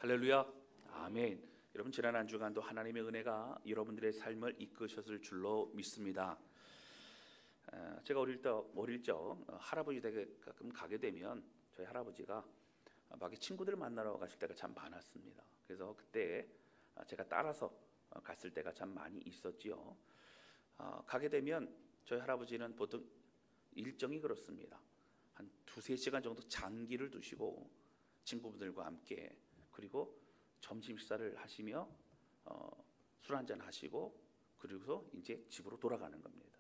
할렐루야, 아멘. 여러분, 지난 한 주간도 하나님의 은혜가 여러분들의 삶을 이끄셨을 줄로 믿습니다. 제가 어릴 적 할아버지 댁에 가끔 가게 되면 저희 할아버지가 막 친구들을 만나러 가실 때가 참 많았습니다. 그래서 그때 제가 따라서 갔을 때가 참 많이 있었지요. 가게 되면 저희 할아버지는 보통 일정이 그렇습니다. 한 2-3시간 정도 장기를 두시고 친구분들과 함께, 그리고 점심 식사를 하시며 술 한잔 하시고, 그리고서 이제 집으로 돌아가는 겁니다.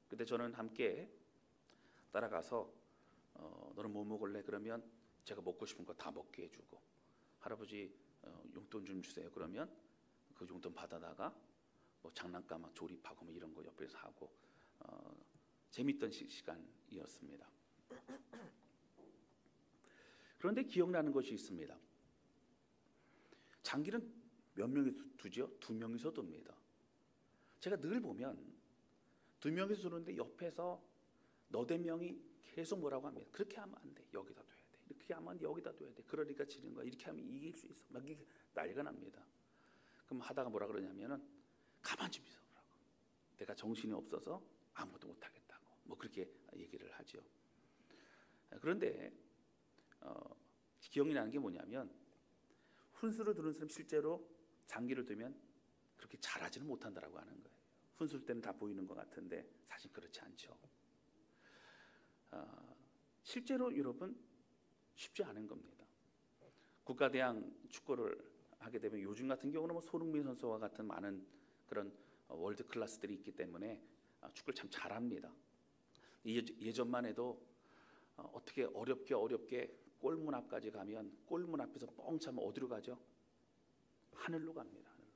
근데 저는 함께 따라가서 너는 뭐 먹을래? 그러면 제가 먹고 싶은 거 다 먹게 해주고, 할아버지 용돈 좀 주세요. 그러면 그 용돈 받아다가 뭐 장난감 조립하고 뭐 이런 거 옆에서 하고 재밌던 시간이었습니다. 그런데 기억나는 것이 있습니다. 장기는 몇 명이 두죠? 2명이서 둡니다. 제가 늘 보면 2명이서 두는데 옆에서 너댓 명이 계속 뭐라고 합니다. 그렇게 하면 안 돼. 여기다 둬야 돼. 이렇게 하면 여기다 둬야 돼. 그러니까 지는 거야. 이렇게 하면 이길 수 있어. 막 이게 난리가 납니다. 그럼 하다가 뭐라 그러냐면은 가만히 좀 있어보라고. 내가 정신이 없어서 아무것도 못하겠다고. 뭐 그렇게 얘기를 하죠. 그런데 기억이 나는 게 뭐냐면, 훈수를 두는 사람 실제로 장기를 두면 그렇게 잘하지는 못한다라고 하는 거예요. 훈수일 때는 다 보이는 것 같은데 사실 그렇지 않죠. 실제로 여러분 쉽지 않은 겁니다. 국가대항 축구를 하게 되면 요즘 같은 경우는 뭐 손흥민 선수와 같은 많은 그런 월드 클래스들이 있기 때문에 축구를 참 잘합니다. 예전만 해도 어떻게 어렵게 골문 앞까지 가면, 골문 앞에서 뻥 차면 어디로 가죠? 하늘로 갑니다. 하늘로.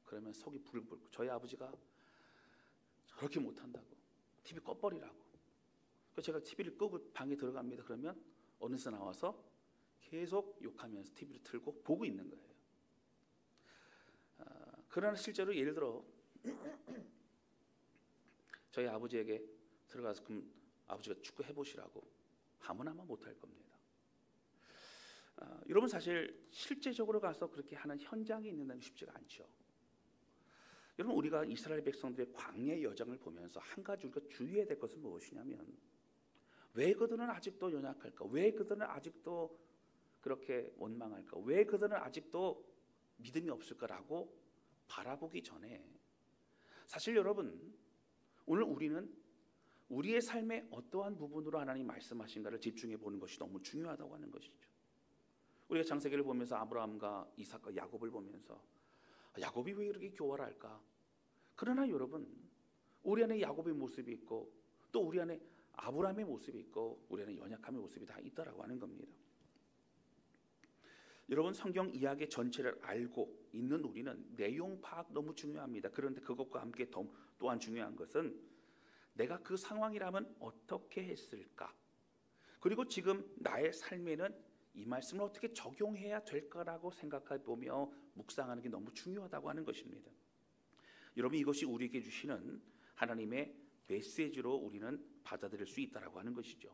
그러면 속이 불불. 저희 아버지가 저렇게 못한다고 TV 꺼버리라고. 그래서 제가 TV를 끄고 방에 들어갑니다. 그러면 어느새 나와서 계속 욕하면서 TV를 틀고 보고 있는 거예요. 그러나 실제로 예를 들어 저희 아버지에게 들어가서 그럼 아버지가 축구 해보시라고 하면 아마 못할 겁니다. 여러분, 사실 실제적으로 가서 그렇게 하는 현장이 있는 게 쉽지가 않죠. 여러분, 우리가 이스라엘 백성들의 광야의 여정을 보면서 한 가지 우리가 주의해야 될 것은 무엇이냐면, 왜 그들은 아직도 연약할까? 왜 그들은 아직도 그렇게 원망할까? 왜 그들은 아직도 믿음이 없을까라고 바라보기 전에, 사실 여러분, 오늘 우리는 우리의 삶의 어떠한 부분으로 하나님 말씀하신가를 집중해 보는 것이 너무 중요하다고 하는 것이죠. 우리가 창세기를 보면서 아브라함과 이삭과 야곱을 보면서 야곱이 왜 이렇게 교활할까? 그러나 여러분, 우리 안에 야곱의 모습이 있고 또 우리 안에 아브라함의 모습이 있고 우리 안에 연약함의 모습이 다 있다라고 하는 겁니다. 여러분, 성경 이야기 전체를 알고 있는 우리는 내용 파악 너무 중요합니다. 그런데 그것과 함께 또한 중요한 것은 내가 그 상황이라면 어떻게 했을까? 그리고 지금 나의 삶에는 이 말씀을 어떻게 적용해야 될까라고 생각해 보며 묵상하는 게 너무 중요하다고 하는 것입니다. 여러분, 이것이 우리에게 주시는 하나님의 메시지로 우리는 받아들일 수 있다라고 하는 것이죠.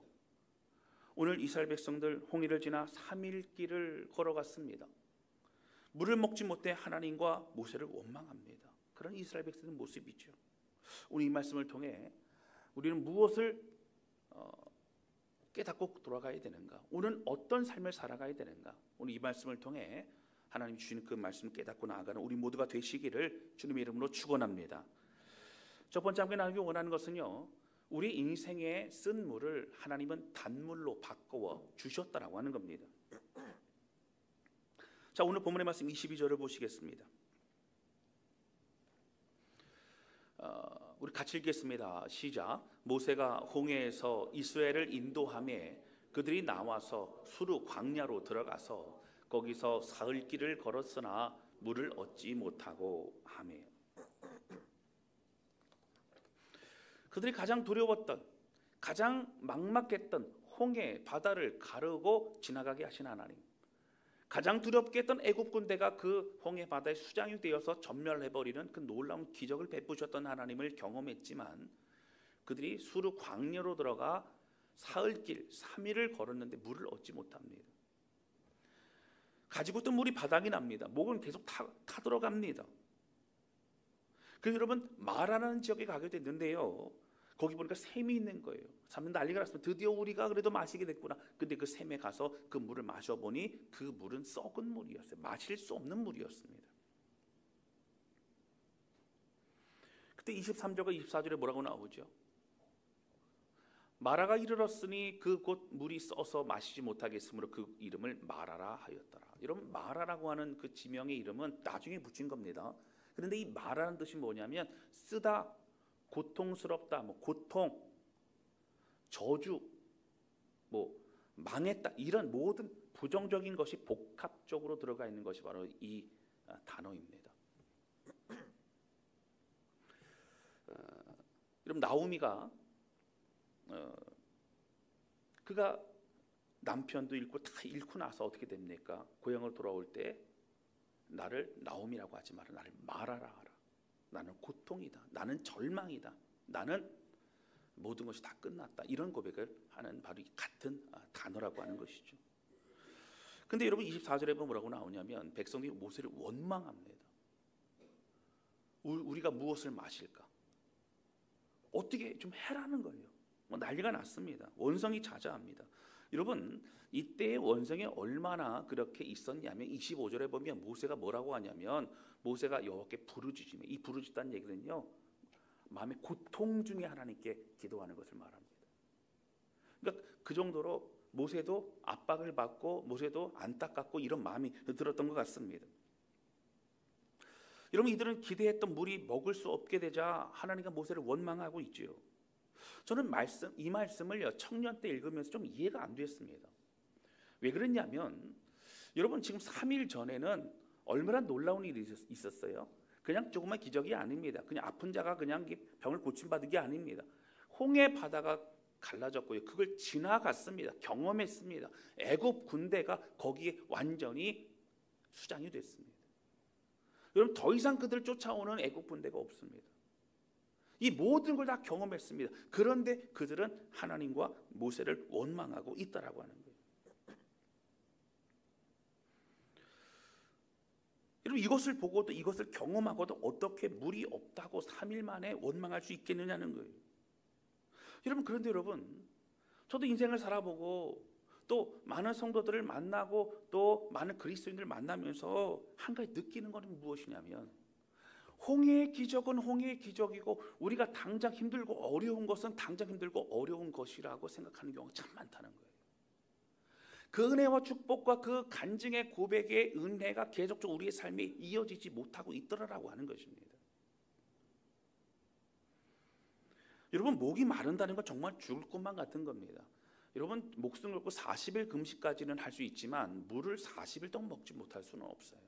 오늘 이스라엘 백성들 홍해를 지나 3일 길을 걸어갔습니다. 물을 먹지 못해 하나님과 모세를 원망합니다. 그런 이스라엘 백성의 모습이죠. 오늘 이 말씀을 통해 우리는 무엇을 깨닫고 돌아가야 되는가? 오늘 어떤 삶을 살아가야 되는가? 오늘 이 말씀을 통해 하나님 주시는 그 말씀을 깨닫고 나아가는 우리 모두가 되시기를 주님의 이름으로 축원합니다. 첫 번째 함께 나누기 원하는 것은요, 우리 인생에 쓴 물을 하나님은 단물로 바꾸어 주셨다라고 하는 겁니다. 자, 오늘 본문의 말씀 22절을 보시겠습니다. 우리 같이 읽겠습니다. 시작. 모세가 홍해에서 이스라엘을 인도하며 그들이 나와서 수르 광야로 들어가서 거기서 사흘 길을 걸었으나 물을 얻지 못하고 하며, 그들이 가장 두려웠던, 가장 막막했던 홍해 바다를 가르고 지나가게 하신 하나님, 가장 두렵게 했던 애굽 군대가 그 홍해 바다에 수장이 되어서 전멸해버리는 그 놀라운 기적을 베푸셨던 하나님을 경험했지만, 그들이 수르 광야로 들어가 사흘길 3일을 걸었는데 물을 얻지 못합니다. 가지고 있던 물이 바닥이 납니다. 목은 계속 타들어갑니다. 그래서 여러분 마라라는 지역에 가게 됐는데요. 거기 보니까 샘이 있는 거예요. 사람들 난리가 났습니다. 드디어 우리가 그래도 마시게 됐구나. 근데 그 샘에 가서 그 물을 마셔보니 그 물은 썩은 물이었어요. 마실 수 없는 물이었습니다. 그때 23절과 24절에 뭐라고 나오죠? 마라가 이르렀으니 그곳 물이 써서 마시지 못하겠으므로 그 이름을 마라라 하였더라. 여러분 마라라고 하는 그 지명의 이름은 나중에 붙인 겁니다. 그런데 이 마라라는 뜻이 뭐냐면 쓰다, 고통스럽다, 고통, 저주, 망했다 이런 모든 부정적인 것이 복합적으로 들어가 있는 것이 바로 이 단어입니다. 여러분 나오미가 그가 남편도 잃고 다 잃고 나서 어떻게 됩니까? 고향을 돌아올 때 나를 나오미라고 하지 마라. 나를 마라라 하라. 나는 고통이다. 나는 절망이다. 나는 모든 것이 다 끝났다. 이런 고백을 하는 바로 이 같은 단어라고 하는 것이죠. 근데 여러분 24절에 보면 뭐라고 나오냐면 백성들이 모세를 원망합니다. 우리가 무엇을 마실까? 어떻게 좀 해라는 거예요. 난리가 났습니다. 원성이 자자합니다. 여러분 이때의 원성이 얼마나 그렇게 있었냐면 25절에 보면 모세가 뭐라고 하냐면 모세가 여호와께 부르짖으며 이 부르짖다는 얘기는요 마음의 고통 중에 하나님께 기도하는 것을 말합니다. 그러니까 그 정도로 모세도 압박을 받고 모세도 안타깝고 이런 마음이 들었던 것 같습니다. 여러분 이들은 기대했던 물이 먹을 수 없게 되자 하나님과 모세를 원망하고 있지요. 저는 이 말씀을 청년 때 읽으면서 좀 이해가 안 됐습니다. 왜 그랬냐면 여러분 지금 3일 전에는 얼마나 놀라운 일이 있었어요. 그냥 조그만 기적이 아닙니다. 그냥 아픈 자가 그냥 병을 고침받은 게 아닙니다. 홍해 바다가 갈라졌고요. 그걸 지나갔습니다. 경험했습니다. 애굽 군대가 거기에 완전히 수장이 됐습니다. 여러분 더 이상 그들 쫓아오는 애굽 군대가 없습니다. 이 모든 걸 다 경험했습니다. 그런데 그들은 하나님과 모세를 원망하고 있다라고 하는 거예요. 여러분 이것을 보고도 이것을 경험하고도 어떻게 물이 없다고 3일 만에 원망할 수 있겠느냐는 거예요. 여러분 그런데 여러분 저도 인생을 살아보고 또 많은 성도들을 만나고 또 많은 그리스도인들을 만나면서 한 가지 느끼는 것은 무엇이냐면 홍해의 기적은 홍해의 기적이고 우리가 당장 힘들고 어려운 것은 당장 힘들고 어려운 것이라고 생각하는 경우가 참 많다는 거예요. 그 은혜와 축복과 그 간증의 고백의 은혜가 계속적으로 우리의 삶에 이어지지 못하고 있더라라고 하는 것입니다. 여러분 목이 마른다는 건 정말 죽을 것만 같은 겁니다. 여러분 목숨 걸고 40일 금식까지는 할 수 있지만 물을 40일 동안 먹지 못할 수는 없어요.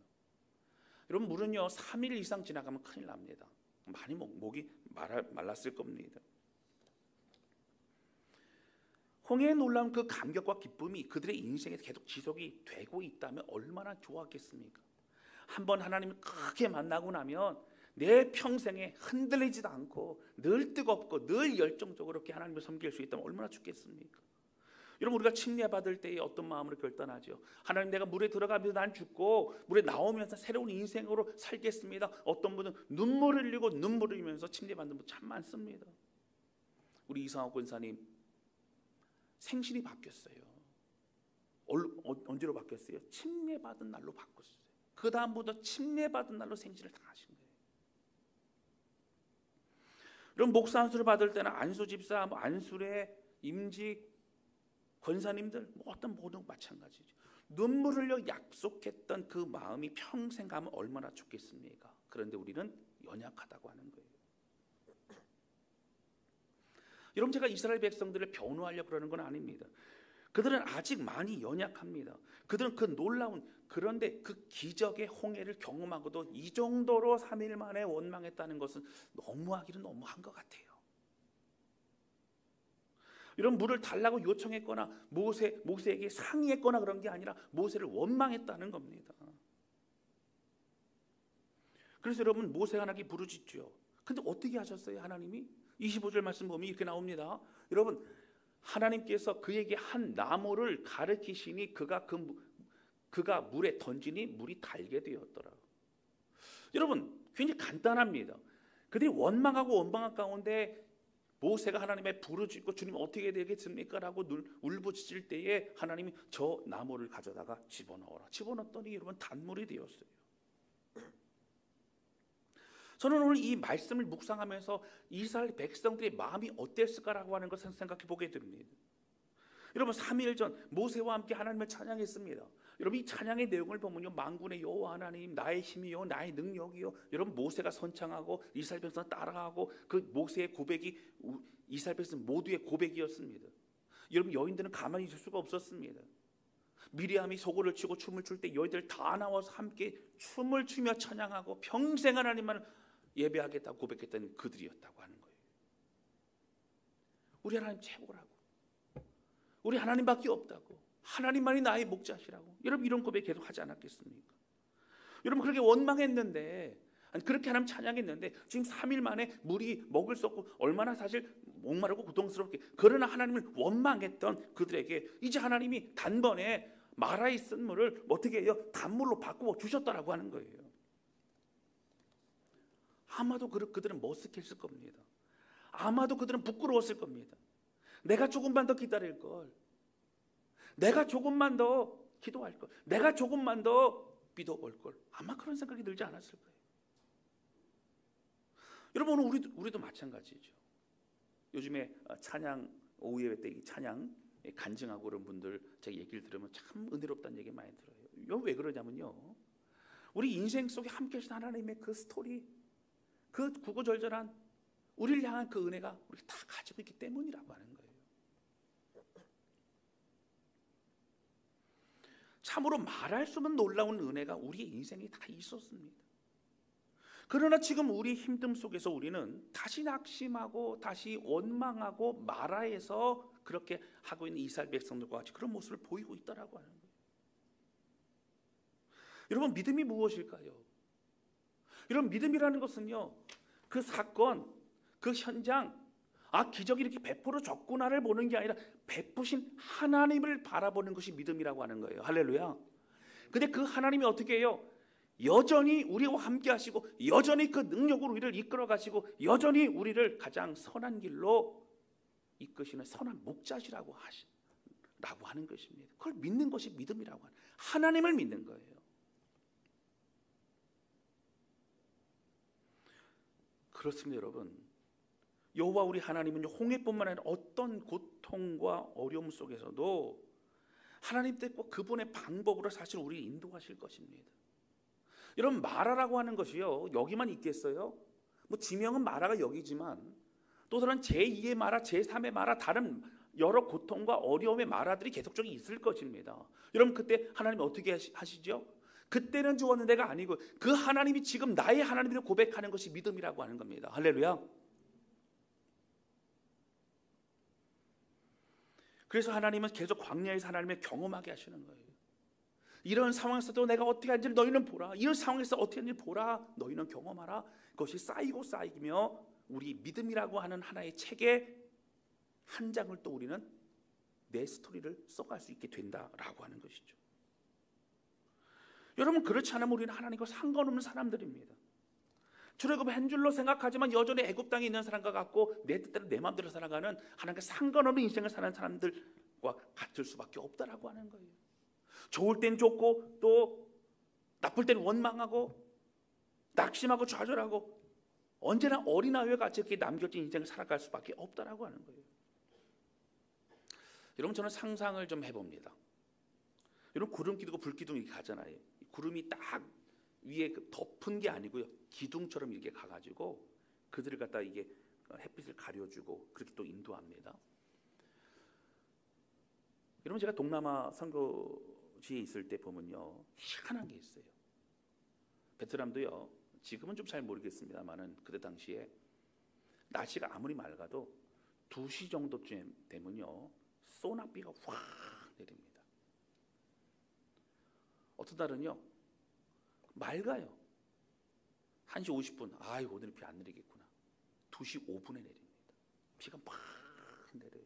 여러분 물은요 3일 이상 지나가면 큰일 납니다. 많이 목이 말랐을 겁니다. 홍해에 놀라운 그 감격과 기쁨이 그들의 인생에 계속 지속이 되고 있다면 얼마나 좋았겠습니까? 한번 하나님을 크게 만나고 나면 내 평생에 흔들리지도 않고 늘 뜨겁고 늘 열정적으로 이렇게 하나님을 섬길 수 있다면 얼마나 좋겠습니까? 여러분 우리가 침례받을 때에 어떤 마음으로 결단하죠? 하나님 내가 물에 들어가면서 난 죽고 물에 나오면서 새로운 인생으로 살겠습니다. 어떤 분은 눈물을 흘리고 눈물을 흘리면서 침례받는 분 참 많습니다. 우리 이상옥 권사님 생신이 바뀌었어요. 언제로 바뀌었어요? 침례받은 날로 바꿨어요. 그 다음부터 침례받은 날로 생신을 다 하신 거예요. 여러분 목사 안수를 받을 때는 안수 집사, 안수례, 임직, 권사님들 어떤 모든 마찬가지죠. 눈물 흘려 약속했던 그 마음이 평생 가면 얼마나 좋겠습니까? 그런데 우리는 연약하다고 하는 거예요. 여러분 제가 이스라엘 백성들을 변호하려고 그러는 건 아닙니다. 그들은 아직 많이 연약합니다. 그들은 그 놀라운 그런데 그 기적의 홍해를 경험하고도 이 정도로 3일 만에 원망했다는 것은 너무하기는 너무한 것 같아요. 이런 물을 달라고 요청했거나 모세에게 상의했거나 그런 게 아니라 모세를 원망했다는 겁니다. 그래서 여러분 모세가 하나님께 부르짖죠. 근데 어떻게 하셨어요? 하나님이 25절 말씀 보면 이렇게 나옵니다. 여러분 하나님께서 그에게 한 나무를 가르치시니 그가 그 그가 물에 던지니 물이 달게 되었더라. 여러분, 굉장히 간단합니다. 그들이 원망하고 원망한 가운데 모세가 하나님의 부르짖고 주님 어떻게 되겠습니까? 라고 울부짖을 때에 하나님이 저 나무를 가져다가 집어넣어라. 집어넣었더니 여러분 단물이 되었어요. 저는 오늘 이 말씀을 묵상하면서 이스라엘 백성들의 마음이 어땠을까라고 하는 것을 생각해 보게 됩니다. 여러분 3일 전 모세와 함께 하나님을 찬양했습니다. 여러분 이 찬양의 내용을 보면요, 만군의 여호와 하나님, 나의 힘이요 나의 능력이요. 여러분 모세가 선창하고 이스라엘 백성 따라하고 그 모세의 고백이 이스라엘 백성 모두의 고백이었습니다. 여러분 여인들은 가만히 있을 수가 없었습니다. 미리암이 소고를 치고 춤을 출 때 여인들 다 나와서 함께 춤을 추며 찬양하고 평생 하나님만 예배하겠다고 고백했던 그들이었다고 하는 거예요. 우리 하나님 최고라고, 우리 하나님밖에 없다고, 하나님만이 나의 목자시라고, 여러분 이런 고백 계속 하지 않았겠습니까? 여러분 그렇게 원망했는데, 그렇게 하나님 찬양했는데 지금 3일 만에 물이 먹을 수 없고 얼마나 사실 목마르고 고통스럽게, 그러나 하나님을 원망했던 그들에게 이제 하나님이 단번에 마라에 쓴 물을 어떻게 해요? 단물로 바꾸어 주셨다라고 하는 거예요. 아마도 그들은 머쓱했을 겁니다. 아마도 그들은 부끄러웠을 겁니다. 내가 조금만 더 기다릴 걸, 내가 조금만 더 기도할 걸, 내가 조금만 더 믿어볼 걸, 아마 그런 생각이 들지 않았을 거예요. 여러분 오늘 우리도 마찬가지죠. 요즘에 찬양 오후 예배 때 찬양 간증하고 그런 분들 제가 얘기를 들으면 참 은혜롭다는 얘기 많이 들어요. 이거 왜 그러냐면요, 우리 인생 속에 함께 하신 하나님의 그 스토리, 그 구구절절한 우리를 향한 그 은혜가 우리가 다 가지고 있기 때문이라고 하는 거예요. 참으로 말할 수 없는 놀라운 은혜가 우리의 인생에 다 있었습니다. 그러나 지금 우리 힘듦 속에서 우리는 다시 낙심하고 다시 원망하고 마라에서 그렇게 하고 있는 이스라엘 백성들과 같이 그런 모습을 보이고 있다라고 하는 거예요. 여러분 믿음이 무엇일까요? 여러분 믿음이라는 것은요, 그 사건, 그 현장, 기적이 이렇게 베풀어졌구나를 보는 게 아니라 베푸신 하나님을 바라보는 것이 믿음이라고 하는 거예요. 할렐루야. 근데 그 하나님이 어떻게 해요? 여전히 우리와 함께 하시고 여전히 그 능력으로 우리를 이끌어 가시고 여전히 우리를 가장 선한 길로 이끄시는 선한 목자시라고 하는 것입니다. 그걸 믿는 것이 믿음이라고 하는, 하나님을 믿는 거예요. 그렇습니다, 여러분. 여호와 우리 하나님은 홍해뿐만 아니라 어떤 고통과 어려움 속에서도 하나님 뜻과 그분의 방법으로 사실 우리를 인도하실 것입니다. 여러분 마라라고 하는 것이요, 여기만 있겠어요? 뭐 지명은 마라가 여기지만 또 다른 제2의 마라, 제3의 마라, 다른 여러 고통과 어려움의 마라들이 계속적으로 있을 것입니다. 여러분 그때 하나님이 어떻게 하시죠? 그때는 주었는 데가 아니고 그 하나님이 지금 나의 하나님을 고백하는 것이 믿음이라고 하는 겁니다. 할렐루야. 그래서 하나님은 계속 광야에서 하나님을 경험하게 하시는 거예요. 이런 상황에서도 내가 어떻게 하는지를 너희는 보라, 이런 상황에서 어떻게 하는지 보라, 너희는 경험하라. 그것이 쌓이고 쌓이며 우리 믿음이라고 하는 하나의 책의 한 장을 또 우리는 내 스토리를 써갈 수 있게 된다라고 하는 것이죠. 여러분 그렇지 않으면 우리는 하나님과 상관없는 사람들입니다. 출애굽 한 줄로 생각하지만 여전히 애굽 땅에 있는 사람과 같고 내 뜻대로 내 마음대로 살아가는 하나님과 상관없는 인생을 사는 사람들과 같을 수밖에 없다라고 하는 거예요. 좋을 땐 좋고 또 나쁠 땐 원망하고 낙심하고 좌절하고 언제나 어린아이와 같이 이렇게 남겨진 인생을 살아갈 수밖에 없다라고 하는 거예요. 여러분 저는 상상을 좀 해봅니다. 여러분 구름 기둥과 불 기둥 이렇게 가잖아요. 구름이 딱 위에 덮은 게 아니고요, 기둥처럼 이렇게 가가지고 그들을 갖다 이게 햇빛을 가려주고 그렇게 또 인도합니다. 여러분 제가 동남아 선교지에 있을 때 보면요, 희한한 게 있어요. 베트남도요, 지금은 좀 잘 모르겠습니다만은 그때 당시에 날씨가 아무리 맑아도 2시 정도쯤 되면요 소낙비가 확 내립니다. 어떤 날은요 맑아요. 1시 50분, 오늘 비 안 내리겠구나. 2시 5분에 내립니다. 비가 막 내려요.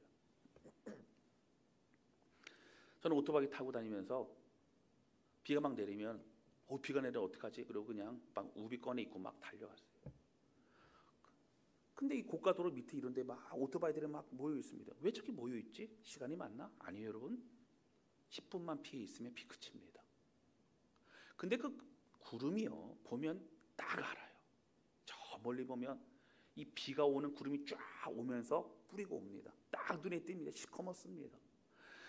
저는 오토바이 타고 다니면서 비가 막 내리면 비가 내려 어떡하지? 그러고 그냥 막 우비권에 입고 막 달려갔어요. 근데 이 고가도로 밑에 이런 데 막 오토바이들이 막 모여 있습니다. 왜 저렇게 모여 있지? 시간이 많나? 아니에요, 여러분. 10분만 피해 있으면 비 그칩니다. 근데 그 구름이요, 보면 딱 알아요. 저 멀리 보면 이 비가 오는 구름이 쫙 오면서 뿌리고 옵니다. 딱 눈에 띕니다. 시커멓습니다.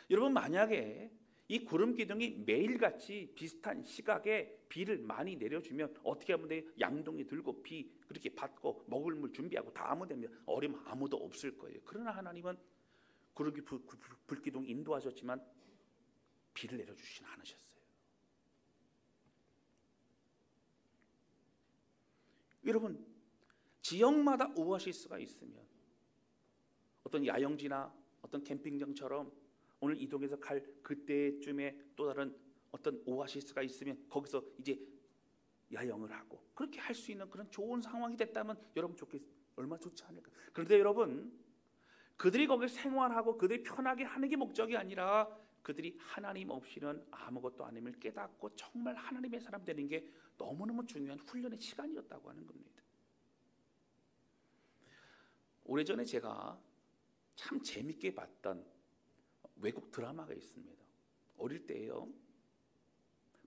여러분, 만약에 이 구름 기둥이 매일같이 비슷한 시각에 비를 많이 내려주면 어떻게 하면 돼요? 양동이 들고 비 그렇게 받고 먹을 물 준비하고 다 하면 됩니다. 어려면 아무도 없을 거예요. 그러나 하나님은 불기둥 인도하셨지만 비를 내려주시진 않으셨어요. 여러분, 지역마다 오아시스가 있으면 어떤 야영지나 어떤 캠핑장처럼 오늘 이동해서 갈 그때쯤에 또 다른 어떤 오아시스가 있으면 거기서 이제 야영을 하고 그렇게 할 수 있는 그런 좋은 상황이 됐다면 여러분 얼마나 좋지 않을까. 그런데 여러분, 그들이 거기 생활하고 그들이 편하게 하는 게 목적이 아니라 그들이 하나님 없이는 아무것도 아님을 깨닫고 정말 하나님의 사람 되는 게 너무너무 중요한 훈련의 시간이었다고 하는 겁니다. 오래전에 제가 참 재밌게 봤던 외국 드라마가 있습니다. 어릴 때예요.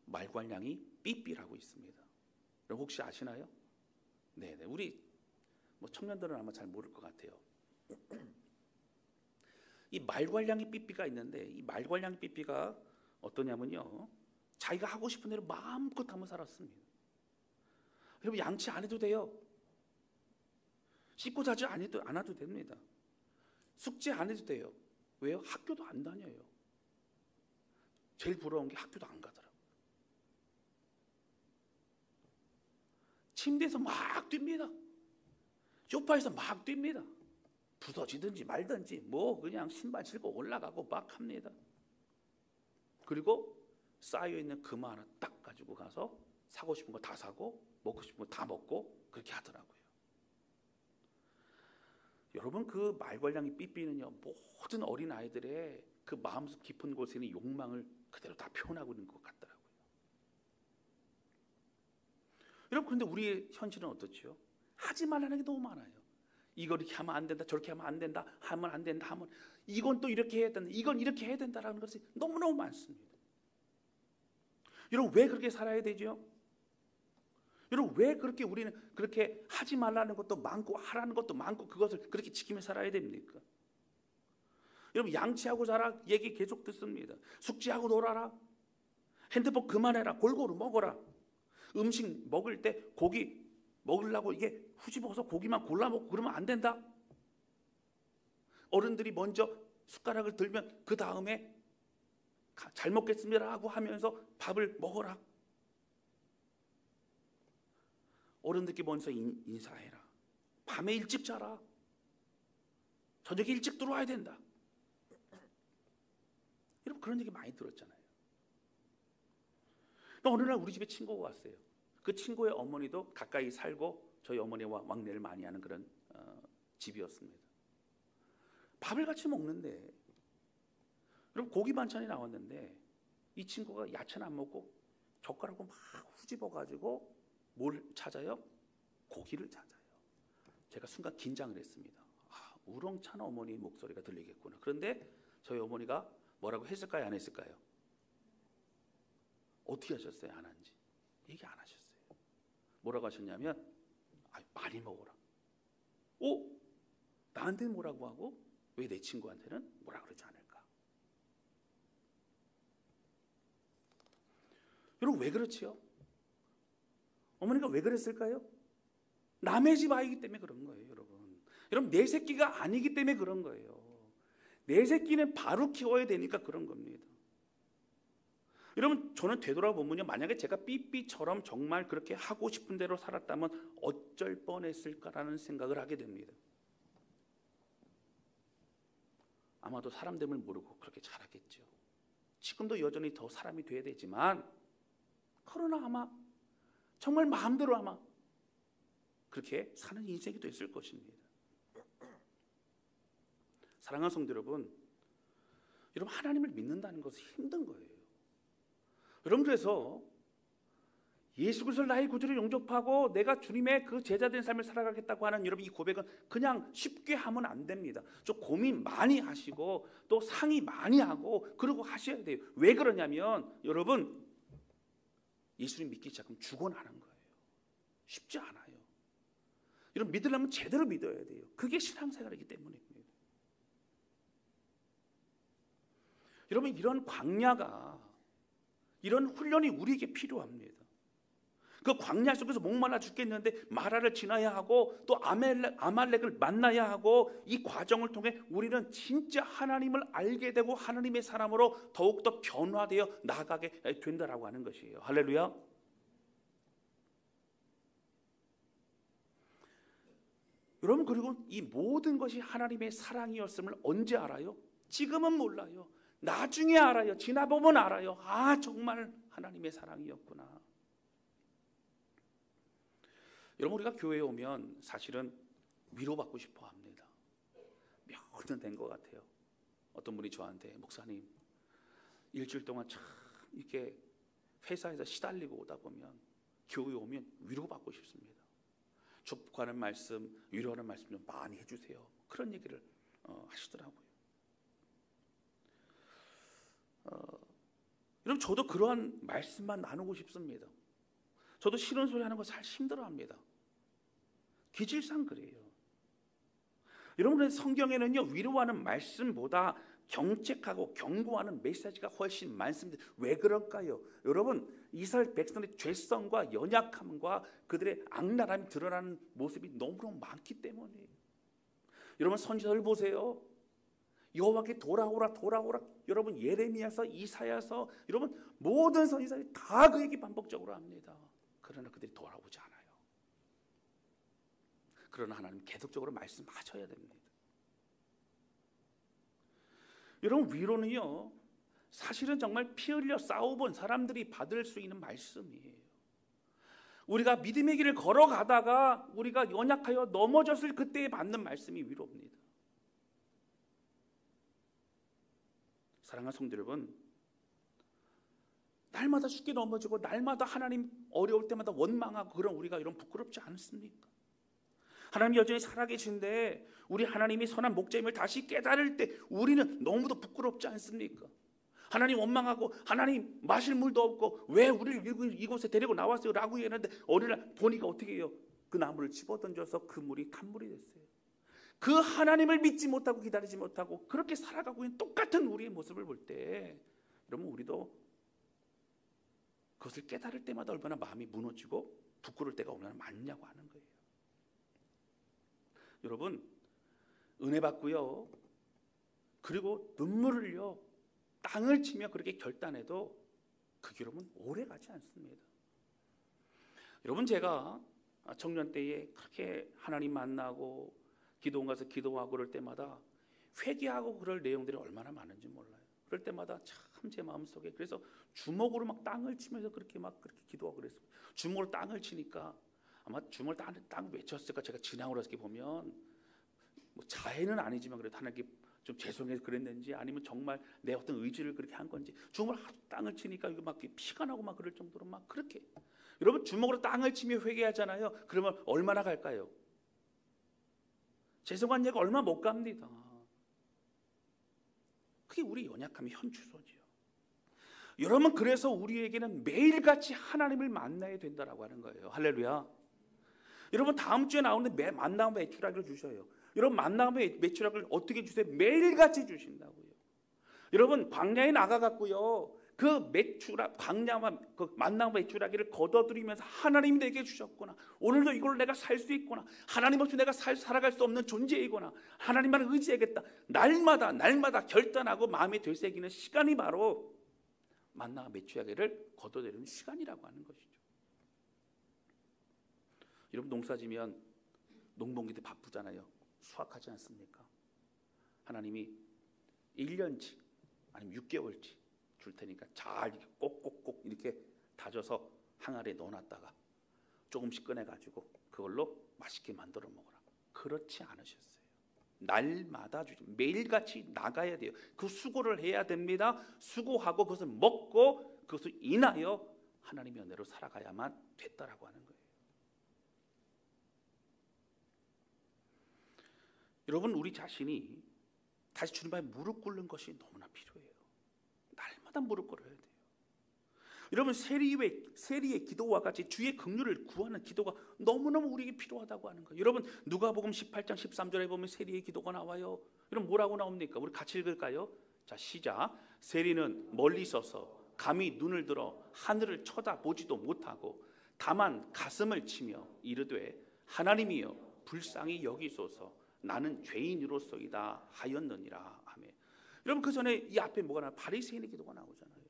말괄량이 삐삐라고 있습니다. 여러분 혹시 아시나요? 네네, 우리 청년들은 아마 잘 모를 것 같아요. 이 말괄량이 삐삐가 있는데 이 말괄량이 삐삐가 어떠냐면요, 자기가 하고 싶은 대로 마음껏 하며 살았습니다. 여러분, 양치 안 해도 돼요. 씻고 자지 않아도 됩니다. 숙제 안 해도 돼요. 왜요? 학교도 안 다녀요. 제일 부러운 게 학교도 안 가더라고요. 침대에서 막 뜁니다. 소파에서 막 뜁니다. 부서지든지 말든지 그냥 신발 신고 올라가고 막 합니다. 그리고 쌓여있는 금화 하나 딱 가지고 가서 사고 싶은 거 다 사고 먹고 싶은 거 다 먹고 그렇게 하더라고요. 여러분, 그 말괄량이 삐삐는요, 모든 어린아이들의 그 마음속 깊은 곳에 있는 욕망을 그대로 다 표현하고 있는 것 같더라고요. 여러분, 그런데 우리의 현실은 어떻죠? 하지 말라는 게 너무 많아요. 이거 이렇게 하면 안 된다, 저렇게 하면 안 된다, 하면 안 된다, 하면 이건 또 이렇게 해야 된다, 이건 이렇게 해야 된다라는 것이 너무너무 많습니다. 여러분, 왜 그렇게 살아야 되죠? 여러분, 왜 그렇게 우리는 그렇게 하지 말라는 것도 많고 하라는 것도 많고 그것을 그렇게 지키며 살아야 됩니까? 여러분, 양치하고 자라 얘기 계속 듣습니다. 숙제하고 놀아라. 핸드폰 그만해라. 골고루 먹어라. 음식 먹을 때 고기 먹으려고 이게 후집어서 고기만 골라 먹고 그러면 안 된다. 어른들이 먼저 숟가락을 들면 그 다음에 잘 먹겠습니다 하고 하면서 밥을 먹어라. 어른들께 먼저 인사해라. 밤에 일찍 자라. 저녁에 일찍 들어와야 된다. 여러분, 그런 얘기 많이 들었잖아요. 어느 날 우리 집에 친구가 왔어요. 그 친구의 어머니도 가까이 살고 저희 어머니와 왕래를 많이 하는 그런 집이었습니다. 밥을 같이 먹는데 여러분, 고기 반찬이 나왔는데 이 친구가 야채는 안 먹고 젓가락으로 막 후집어가지고 뭘 찾아요? 고기를 찾아요. 제가 순간 긴장을 했습니다. 우렁찬 어머니의 목소리가 들리겠구나. 그런데 저희 어머니가 뭐라고 했을까요? 안 했을까요? 어떻게 하셨어요? 안 한지. 얘기 안 하셨어요. 뭐라고 하셨냐면 많이 먹어라. 나한테는 뭐라고 하고 왜 내 친구한테는 뭐라 그러지 않을까? 여러분, 왜 그렇지요? 어머니가 왜 그랬을까요? 남의 집 아이기 때문에 그런 거예요, 여러분. 여러분, 내 새끼가 아니기 때문에 그런 거예요. 내 새끼는 바로 키워야 되니까 그런 겁니다. 여러분, 저는 되돌아보면요, 만약에 제가 삐삐처럼 정말 그렇게 하고 싶은 대로 살았다면 어쩔 뻔했을까라는 생각을 하게 됩니다. 아마도 사람됨을 모르고 그렇게 자랐겠죠. 지금도 여전히 더 사람이 돼야 되지만, 그러나 아마 정말 마음대로 아마 그렇게 사는 인생이 됐을 것입니다. 사랑하는 성도 여러분, 하나님을 믿는다는 것은 힘든 거예요. 여러분, 그래서 예수 그리스도를 나의 구주로 영접하고 내가 주님의 그 제자된 삶을 살아가겠다고 하는 여러분 이 고백은 그냥 쉽게 하면 안 됩니다. 좀 고민 많이 하시고 또 상의 많이 하고 그러고 하셔야 돼요. 왜 그러냐면 여러분, 예수님 믿기 시작하면 죽어나는 거예요. 쉽지 않아요. 여러분, 믿으려면 제대로 믿어야 돼요. 그게 신앙생활이기 때문입니다. 여러분, 이런 광야가, 이런 훈련이 우리에게 필요합니다. 그 광야 속에서 목말라 죽겠는데 마라를 지나야 하고 또 아말렉을 만나야 하고, 이 과정을 통해 우리는 진짜 하나님을 알게 되고 하나님의 사람으로 더욱더 변화되어 나아가게 된다라고 하는 것이에요. 할렐루야. 여러분, 그리고 이 모든 것이 하나님의 사랑이었음을 언제 알아요? 지금은 몰라요. 나중에 알아요. 지나보면 알아요. 아, 정말 하나님의 사랑이었구나. 여러분, 우리가 교회에 오면 사실은 위로받고 싶어 합니다. 몇 년 된 것 같아요. 어떤 분이 저한테, 목사님, 일주일 동안 참 이렇게 회사에서 시달리고 오다 보면 교회에 오면 위로받고 싶습니다. 축복하는 말씀, 위로하는 말씀 좀 많이 해주세요. 그런 얘기를 하시더라고요. 여러분, 저도 그러한 말씀만 나누고 싶습니다. 저도 싫은 소리 하는 거 잘 힘들어합니다. 기질상 그래요. 여러분, 성경에는요, 위로하는 말씀보다 경책하고 경고하는 메시지가 훨씬 많습니다. 왜 그럴까요? 여러분, 이스라엘 백성의 죄성과 연약함과 그들의 악랄함이 드러나는 모습이 너무너무 많기 때문이에요. 여러분, 선지자를 보세요. 여호와께 돌아오라 돌아오라. 여러분, 예레미야서, 이사야서, 여러분 모든 선지자들이 다 그 얘기 반복적으로 합니다. 그러나 그들이 돌아오지 않아요. 그러나 하나님 계속적으로 말씀하셔야 됩니다. 여러분, 위로는요, 사실은 정말 피 흘려 싸워본 사람들이 받을 수 있는 말씀이에요. 우리가 믿음의 길을 걸어가다가 우리가 연약하여 넘어졌을 그때에 받는 말씀이 위로입니다. 사랑하는 성도 여러분, 날마다 쉽게 넘어지고 날마다 하나님 어려울 때마다 원망하고 그런 우리가 이런 부끄럽지 않습니까? 하나님 여전히 살아계신데 우리 하나님이 선한 목자임을 다시 깨달을 때 우리는 너무도 부끄럽지 않습니까? 하나님 원망하고 하나님 마실 물도 없고 왜 우리를 이곳에 데리고 나왔어요? 라고 얘기하는데 어느 날 보니까 어떻게 해요? 그 나무를 집어던져서 그 물이 간물이 됐어요. 그 하나님을 믿지 못하고 기다리지 못하고 그렇게 살아가고 있는 똑같은 우리의 모습을 볼 때 여러분, 우리도 그것을 깨달을 때마다 얼마나 마음이 무너지고 부끄러울 때가 얼마나 많냐고 하는 거예요. 여러분, 은혜 받고요, 그리고 눈물을 흘려 땅을 치며 그렇게 결단해도 그 길은 오래 가지 않습니다. 여러분, 제가 청년 때에 그렇게 하나님 만나고 기도원 가서 기도하고 그럴 때마다 회개하고 그럴 내용들이 얼마나 많은지 몰라요. 그럴 때마다 참 제 마음속에, 그래서 주먹으로 막 땅을 치면서 그렇게 기도하고 그랬어요. 주먹으로 땅을 치니까 아마 주먹을 땅 외쳤을까. 제가 진앙으로 이렇게 보면 뭐 자해는 아니지만 그래도 하나님께 좀 죄송해서 그랬는지 아니면 정말 내 어떤 의지를 그렇게 한 건지, 주먹으로 땅을 치니까 이거 막 피가 나고 막 그럴 정도로 막 그렇게. 여러분, 주먹으로 땅을 치며 회개하잖아요. 그러면 얼마나 갈까요? 죄송한 얘기 얼마 못 갑니다. 그게 우리 연약함의 현주소죠. 여러분, 그래서 우리에게는 매일같이 하나님을 만나야 된다라고 하는 거예요. 할렐루야. 여러분, 다음 주에 나오는 만남의 매출액을 주셔요. 여러분, 만남의 매출액을 어떻게 주세요? 매일같이 주신다고요. 여러분, 광야에 나가갖고요, 그 매출액, 광야만 그 만남의 매출액을 거둬들이면서 하나님이 내게 주셨구나. 오늘도 이걸로 내가 살 수 있구나. 하나님 없이 내가 살아갈 수 없는 존재이구나. 하나님만 의지하겠다. 날마다 결단하고 마음에 되새기는 시간이 바로 만나 매출액을 거둬들이는 시간이라고 하는 것이죠. 여러분, 농사지면 농번기도 바쁘잖아요. 수확하지 않습니까? 하나님이 1년치 아니면 6개월치 줄 테니까 잘 이렇게 꼭꼭꼭 이렇게 다져서 항아리에 넣어놨다가 조금씩 꺼내가지고 그걸로 맛있게 만들어 먹어라. 그렇지 않으셨어요. 날마다 주죠. 매일같이 나가야 돼요. 그 수고를 해야 됩니다. 수고하고 그것을 먹고 그것을 인하여 하나님의 은혜로 살아가야만 됐다라고 하는 거예요. 여러분, 우리 자신이 다시 주님 앞에 무릎 꿇는 것이 너무나 필요해요. 날마다 무릎 꿇어야 돼요. 여러분, 세리의 기도와 같이 주의 긍휼을 구하는 기도가 너무너무 우리에게 필요하다고 하는 거예요. 여러분, 누가복음 18장 13절에 보면 세리의 기도가 나와요. 여러분, 뭐라고 나옵니까? 우리 같이 읽을까요? 자, 시작. 세리는 멀리 서서 감히 눈을 들어 하늘을 쳐다보지도 못하고 다만 가슴을 치며 이르되 하나님이여 불쌍히 여기소서 나는 죄인으로서이다 하였느니라. 아멘. 여러분, 그 전에 이 앞에 뭐가 나와요? 바리새인의 기도가 나오잖아요.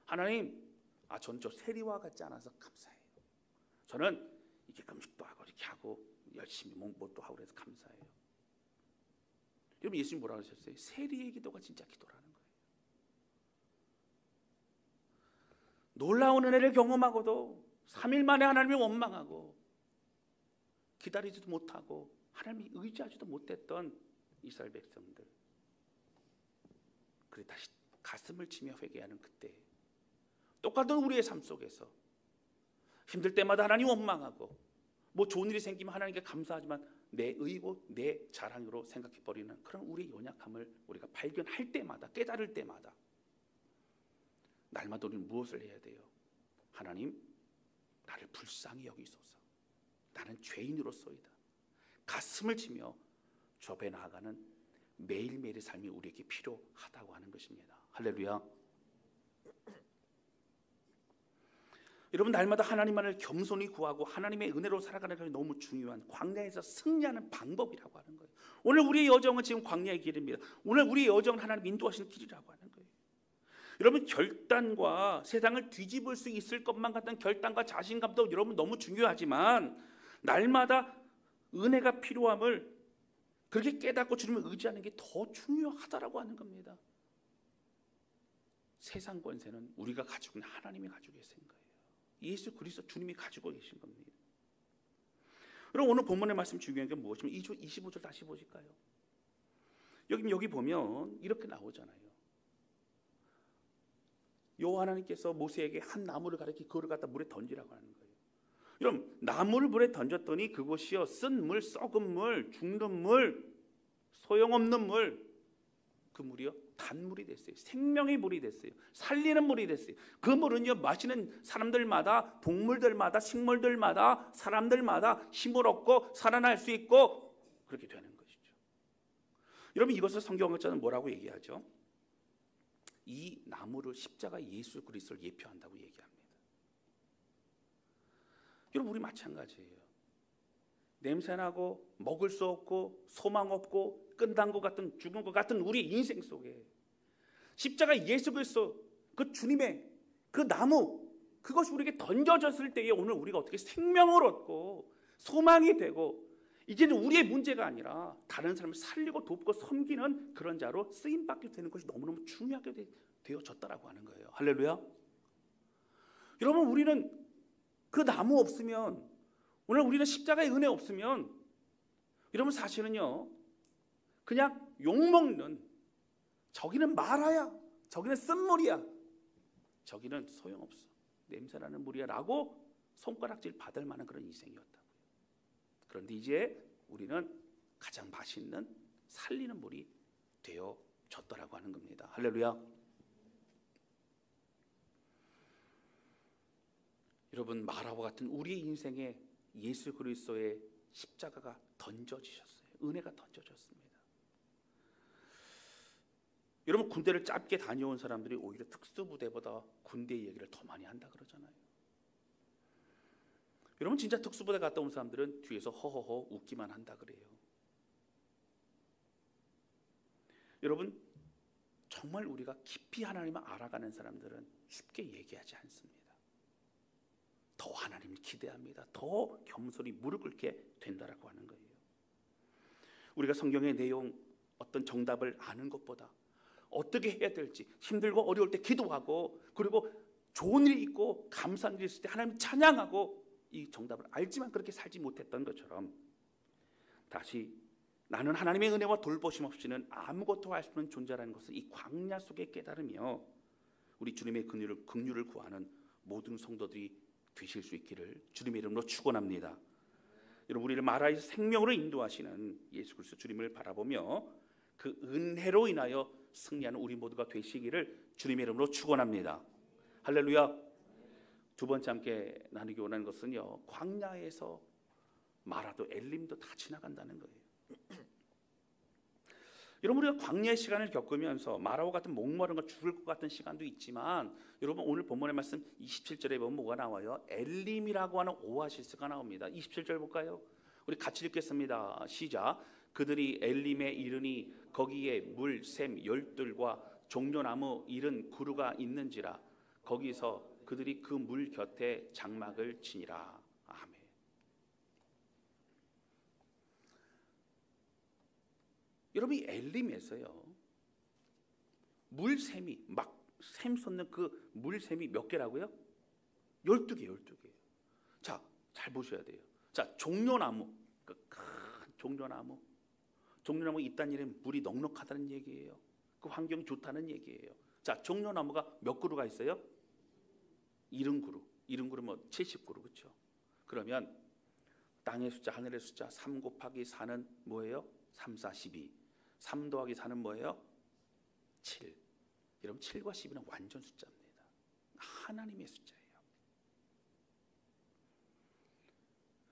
하나님, 저는 저 세리와 같지 않아서 감사해요. 저는 이렇게 금식도 하고 이렇게 하고 열심히 몽бот도 하고 그래서 감사해요. 여러분, 예수님 뭐라고 하셨어요? 세리의 기도가 진짜 기도라는 거예요. 놀라운 은혜를 경험하고도 3일 만에 하나님을 원망하고 기다리지도 못하고 하나님이 의지하지도 못했던 이스라엘 백성들, 그래 다시 가슴을 치며 회개하는 그때, 똑같은 우리의 삶 속에서 힘들 때마다 하나님 원망하고 뭐 좋은 일이 생기면 하나님께 감사하지만 내 의고 내 자랑으로 생각해버리는 그런 우리의 연약함을 우리가 발견할 때마다, 깨달을 때마다 날마다 우리는 무엇을 해야 돼요? 하나님, 나를 불쌍히 여기소서. 나는 죄인으로서이다. 가슴을 치며 주 앞에 나아가는 매일매일의 삶이 우리에게 필요하다고 하는 것입니다. 할렐루야. 여러분, 날마다 하나님만을 겸손히 구하고 하나님의 은혜로 살아가는 것이 너무 중요한 광야에서 승리하는 방법이라고 하는 거예요. 오늘 우리의 여정은 지금 광야의 길입니다. 오늘 우리의 여정은 하나님 인도하시는 길이라고 하는 거예요. 여러분, 결단과 세상을 뒤집을 수 있을 것만 같은 결단과 자신감도 여러분 너무 중요하지만 날마다 은혜가 필요함을 그렇게 깨닫고 주님을 의지하는 게 더 중요하다라고 하는 겁니다. 세상 권세는 우리가 가지고 있는 하나님이 가지고 계신 거예요. 예수 그리스도 주님이 가지고 계신 겁니다. 그럼 오늘 본문의 말씀 중요한 게 무엇이면 25절 다시 보실까요? 여기 보면 이렇게 나오잖아요. 여호와 하나님께서 모세에게 한 나무를 가리켜 그거를 갖다 물에 던지라고 하는 거예요. 여러분, 나무를 물에 던졌더니 그것이요 쓴 물, 썩은 물, 죽는 물, 소용없는 물, 그 물이요 단물이 됐어요. 생명의 물이 됐어요. 살리는 물이 됐어요. 그 물은요 마시는 사람들마다, 동물들마다, 식물들마다, 사람들마다 힘을 얻고 살아날 수 있고 그렇게 되는 것이죠. 여러분, 이것을 성경학자는 뭐라고 얘기하죠? 이 나무를 십자가 예수 그리스도를 예표한다고 얘기합니다. 여러분, 우리 마찬가지예요. 냄새나고 먹을 수 없고 소망 없고 끝난 것 같은, 죽은 것 같은 우리 인생 속에 십자가 예수 그리스도 그 주님의 그 나무, 그것이 우리에게 던져졌을 때에 오늘 우리가 어떻게 생명을 얻고 소망이 되고 이제는 우리의 문제가 아니라 다른 사람을 살리고 돕고 섬기는 그런 자로 쓰임받게 되는 것이 너무너무 중요하게 되어졌다라고 하는 거예요. 할렐루야. 여러분, 우리는 그 나무 없으면, 오늘 우리는 십자가의 은혜 없으면 여러분 사실은요 그냥 욕먹는, 저기는 말아야, 저기는 쓴물이야, 저기는 소용없어, 냄새나는 물이야 라고 손가락질 받을 만한 그런 인생이었다고요. 그런데 이제 우리는 가장 맛있는 살리는 물이 되어졌다라고 하는 겁니다. 할렐루야. 여러분, 마라와 같은 우리의 인생에 예수 그리스도의 십자가가 던져지셨어요. 은혜가 던져졌습니다. 여러분, 군대를 짧게 다녀온 사람들이 오히려 특수부대보다 군대 얘기를 더 많이 한다 그러잖아요. 여러분, 진짜 특수부대 갔다 온 사람들은 뒤에서 허허허 웃기만 한다 그래요. 여러분, 정말 우리가 깊이 하나님을 알아가는 사람들은 쉽게 얘기하지 않습니다. 더 하나님을 기대합니다. 더 겸손히 무릎 꿇게 된다라고 하는 거예요. 우리가 성경의 내용, 어떤 정답을 아는 것보다 어떻게 해야 될지, 힘들고 어려울 때 기도하고, 그리고 좋은 일이 있고 감사한 일이 있을 때 하나님 찬양하고, 이 정답을 알지만 그렇게 살지 못했던 것처럼 다시 나는 하나님의 은혜와 돌보심 없이는 아무것도 할 수 없는 존재라는 것을 이 광야 속에 깨달으며 우리 주님의 긍휼을 구하는 모든 성도들이 되실 수 있기를 주님의 이름으로 축원합니다. 여러분, 우리를 마라의 생명으로 인도하시는 예수 그리스도 주님을 바라보며 그 은혜로 인하여 승리하는 우리 모두가 되시기를 주님의 이름으로 축원합니다. 할렐루야. 두 번째 함께 나누기 원하는 것은요, 광야에서 마라도 엘림도 다 지나간다는 거예요. 여러분, 우리가 광야의 시간을 겪으면서 마라와 같은 목마른과 죽을 것 같은 시간도 있지만, 여러분 오늘 본문의 말씀 27절에 보면 뭐가 나와요? 엘림이라고 하는 오아시스가 나옵니다. 27절 볼까요? 우리 같이 읽겠습니다. 시작. 그들이 엘림에 이르니 거기에 물 샘 열둘과 종려나무 이른 구루가 있는지라 거기서 그들이 그 물 곁에 장막을 치니라. 아멘. 여러분, 이 엘림에서요, 물샘이 막 샘 솟는 그 물샘이 몇 개라고요? 12개, 12개. 자, 잘 보셔야 돼요. 자, 종려나무, 그 큰 종려나무 있다는 얘기는 물이 넉넉하다는 얘기예요. 그 환경이 좋다는 얘기예요. 자, 종려나무가 몇 그루가 있어요? 70그루, 뭐 70그루, 그렇죠? 그러면 땅의 숫자, 하늘의 숫자 3 곱하기 4는 뭐예요? 3, 4, 12. 3 더하기 4는 뭐예요? 7. 여러분, 7과 12는 완전 숫자입니다. 하나님의 숫자예요.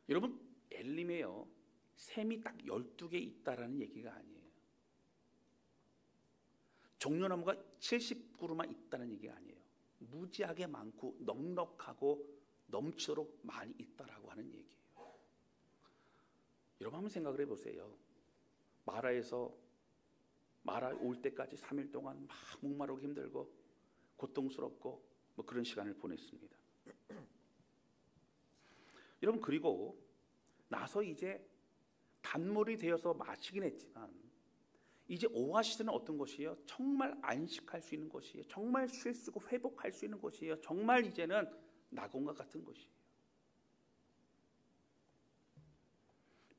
여러분, 엘림에요, 샘이 딱 12개 있다라는 얘기가 아니에요. 종려나무가 70그루만 있다는 얘기가 아니에요. 무지하게 많고 넉넉하고 넘치도록 많이 있다라고 하는 얘기예요. 여러분, 한번 생각을 해보세요. 마라에 올 때까지 3일 동안 막 목마르고 힘들고 고통스럽고 뭐 그런 시간을 보냈습니다. 여러분, 그리고 나서 이제 단물이 되어서 마시긴 했지만 이제 오아시스는 어떤 곳이에요? 정말 안식할 수 있는 곳이에요. 정말 쉴 수 있고 회복할 수 있는 곳이에요. 정말 이제는 낙원과 같은 곳이에요.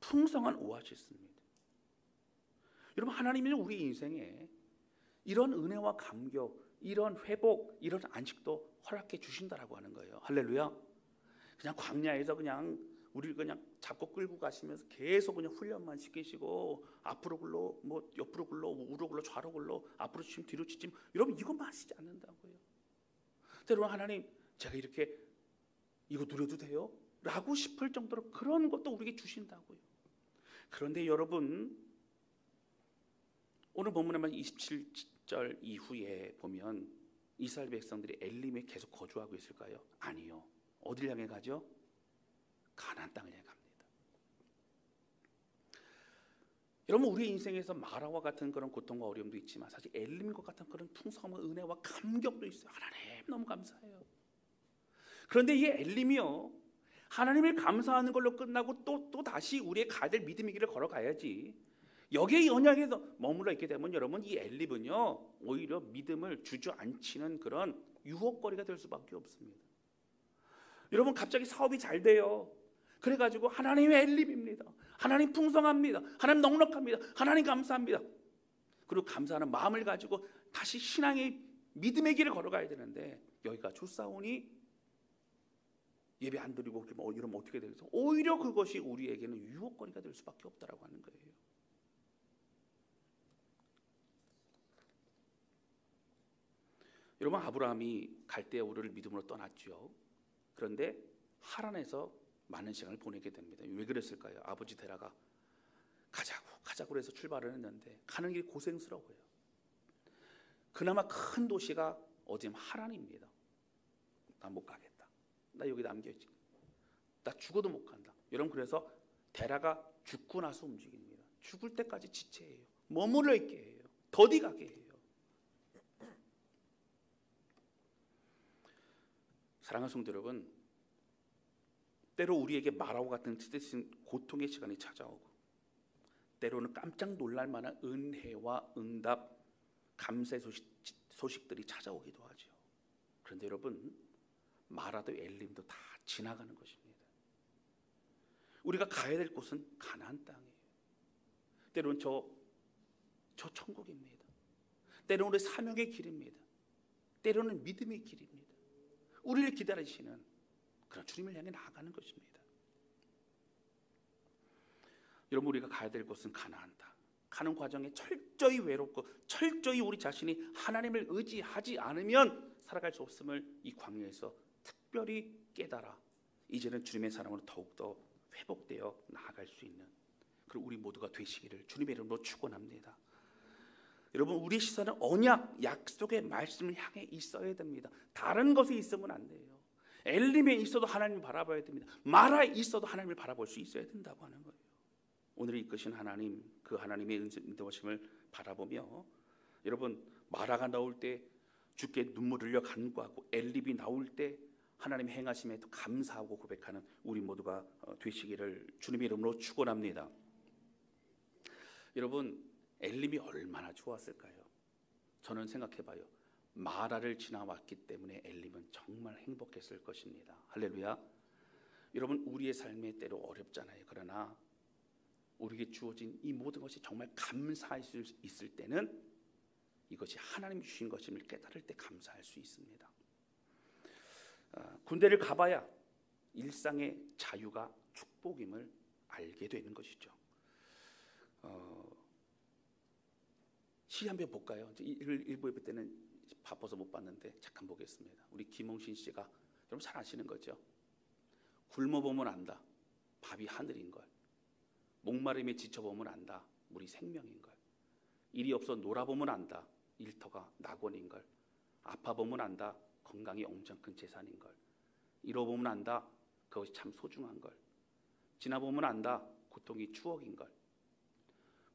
풍성한 오아시스입니다. 여러분, 하나님은 우리 인생에 이런 은혜와 감격, 이런 회복, 이런 안식도 허락해 주신다라고 하는 거예요. 할렐루야. 그냥 광야에서 그냥 우리를 그냥 잡고 끌고 가시면서 계속 그냥 훈련만 시키시고 앞으로 굴러, 뭐 옆으로 굴러, 우로 굴러, 좌로 굴러, 앞으로 치면 뒤로 치지, 여러분 이것만 하시지 않는다고요. 때로는 하나님, 제가 이렇게 이거 누려도 돼요? 라고 싶을 정도로 그런 것도 우리에게 주신다고요. 그런데 여러분, 오늘 본문에만 27절 이후에 보면 이스라엘 백성들이 엘림에 계속 거주하고 있을까요? 아니요. 어딜 향해 가죠? 가나안 땅을 향해 갑니다. 여러분, 우리 인생에서 마라와 같은 그런 고통과 어려움도 있지만 사실 엘림과 같은 그런 풍성한 은혜와 감격도 있어요. 하나님 너무 감사해요. 그런데 이 엘림이요, 하나님을 감사하는 걸로 끝나고 또 다시 우리의 가야 될 믿음의 길을 걸어가야지, 여기에 연약해서 머물러 있게 되면 여러분, 이 엘림은요 오히려 믿음을 주저앉히는 그런 유혹거리가 될 수밖에 없습니다. 여러분, 갑자기 사업이 잘 돼요. 그래가지고 하나님의 엘림입니다. 하나님 풍성합니다. 하나님 넉넉합니다. 하나님 감사합니다. 그리고 감사하는 마음을 가지고 다시 신앙의 믿음의 길을 걸어가야 되는데 여기가 좋사오니 예배 안 드리고 이러면 어떻게 되겠어? 오히려 그것이 우리에게는 유혹거리가 될 수밖에 없다라고 하는 거예요. 여러분, 아브라함이 갈대아 우르를 믿음으로 떠났죠. 그런데 하란에서 많은 시간을 보내게 됩니다. 왜 그랬을까요? 아버지 데라가 가자고 해서 출발을 했는데 가는 길이 고생스러워요. 그나마 큰 도시가 어디면 하란입니다. 나 못 가겠다. 나 여기 남겨있지. 나 죽어도 못 간다. 여러분, 그래서 데라가 죽고 나서 움직입니다. 죽을 때까지 지체해요. 머물러 있게 해요. 더디 가게 해요. 사랑하는 성도 여러분, 때로 우리에게 마라와 같은 스트레스, 고통의 시간이 찾아오고 때로는 깜짝 놀랄 만한 은혜와 응답, 감사의 소식들이 찾아오기도 하죠. 그런데 여러분, 마라도 엘림도 다 지나가는 것입니다. 우리가 가야 될 곳은 가나안 땅이에요. 때로는 저 천국입니다. 때로는 우리 사명의 길입니다. 때로는 믿음의 길입니다. 우리를 기다리시는 그런 주님을 향해 나아가는 것입니다. 여러분, 우리가 가야 될 곳은 가나안이다. 가는 과정에 철저히 외롭고 철저히 우리 자신이 하나님을 의지하지 않으면 살아갈 수 없음을 이 광야에서 특별히 깨달아 이제는 주님의 사랑으로 더욱더 회복되어 나아갈 수 있는 그리고 우리 모두가 되시기를 주님의 이름으로 축원합니다. 여러분, 우리의 시선은 언약, 약속의 말씀을 향해 있어야 됩니다. 다른 것에 있으면 안 돼요. 엘림에 있어도 하나님을 바라봐야 됩니다. 마라에 있어도 하나님을 바라볼 수 있어야 된다고 하는 거예요. 오늘 이끄신 하나님, 그 하나님의 인도하심을 바라보며 여러분, 마라가 나올 때 주께 눈물 흘려 간구하고 엘림이 나올 때 하나님의 행하심에 또 감사하고 고백하는 우리 모두가 되시기를 주님의 이름으로 축원합니다. 여러분, 엘림이 얼마나 좋았을까요? 저는 생각해봐요. 마라를 지나왔기 때문에 엘림은 정말 행복했을 것입니다. 할렐루야. 여러분, 우리의 삶에 때로 어렵잖아요. 그러나 우리에게 주어진 이 모든 것이 정말 감사할 수 있을 때는 이것이 하나님이 주신 것임을 깨달을 때 감사할 수 있습니다. 군대를 가봐야 일상의 자유가 축복임을 알게 되는 것이죠. 시 한 편 볼까요? 일부 예배 때는 바빠서 못 봤는데 잠깐 보겠습니다. 우리 김홍신 씨가 여러분 잘 아시는 거죠? 굶어보면 안다. 밥이 하늘인 걸. 목마름에 지쳐보면 안다. 물이 생명인 걸. 일이 없어 놀아보면 안다. 일터가 낙원인 걸. 아파보면 안다. 건강이 엄청 큰 재산인 걸. 잃어보면 안다. 그것이 참 소중한 걸. 지나보면 안다. 고통이 추억인 걸.